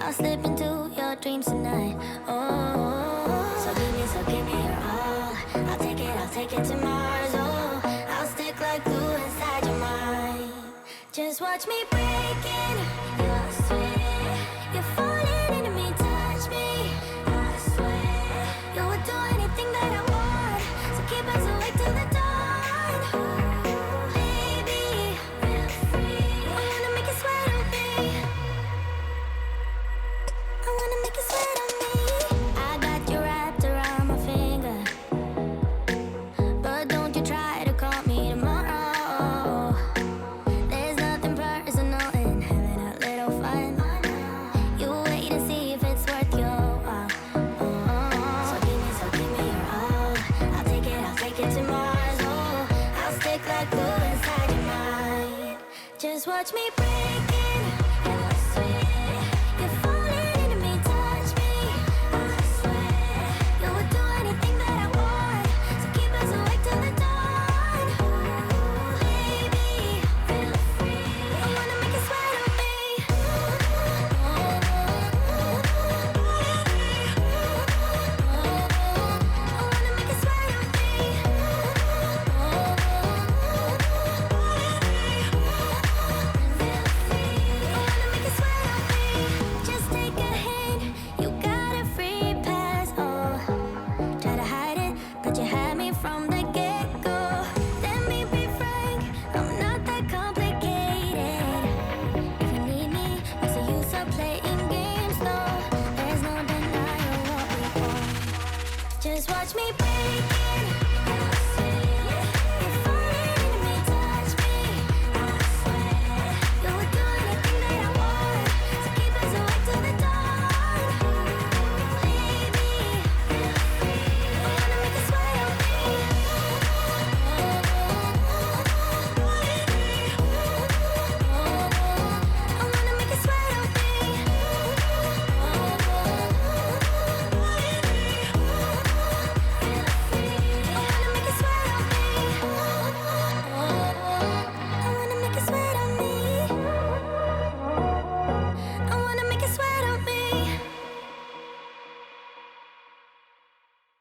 I'll slip into your dreams tonight. Oh, so give me your all. I'll take it to Mars. Oh, I'll stick like glue inside your mind. Just watch me breaking your sweat. You're falling into me, touch me. I swear you would do anything that I want. So keep us awake till the dawn. Baby, feel free. I wanna make you sweat on me. I wanna make you sweat on me. I got you wrapped around my finger, but don't you try to call me tomorrow. There's nothing personal in having a little fun. You wait and see if it's worth your while. So give me your all. I'll take it to Mars. Oh, I'll stick like glue inside your mind. Just watch me breaking your sweat. You're falling into me, touch me. I swear you would do anything that I want. So keep us awake till the dawn. Baby, feel free. I wanna make you sweat on me. I wanna make you sweat on me. Feel free. I wanna make you sweat on me. Just take a hint, you got a free pass. Oh, try to hide it, but you had me from the get-go. Let me be frank, I'm not that complicated. If you need me, what's the use of playing games? No, there's no denying what we want. Just watch me break it.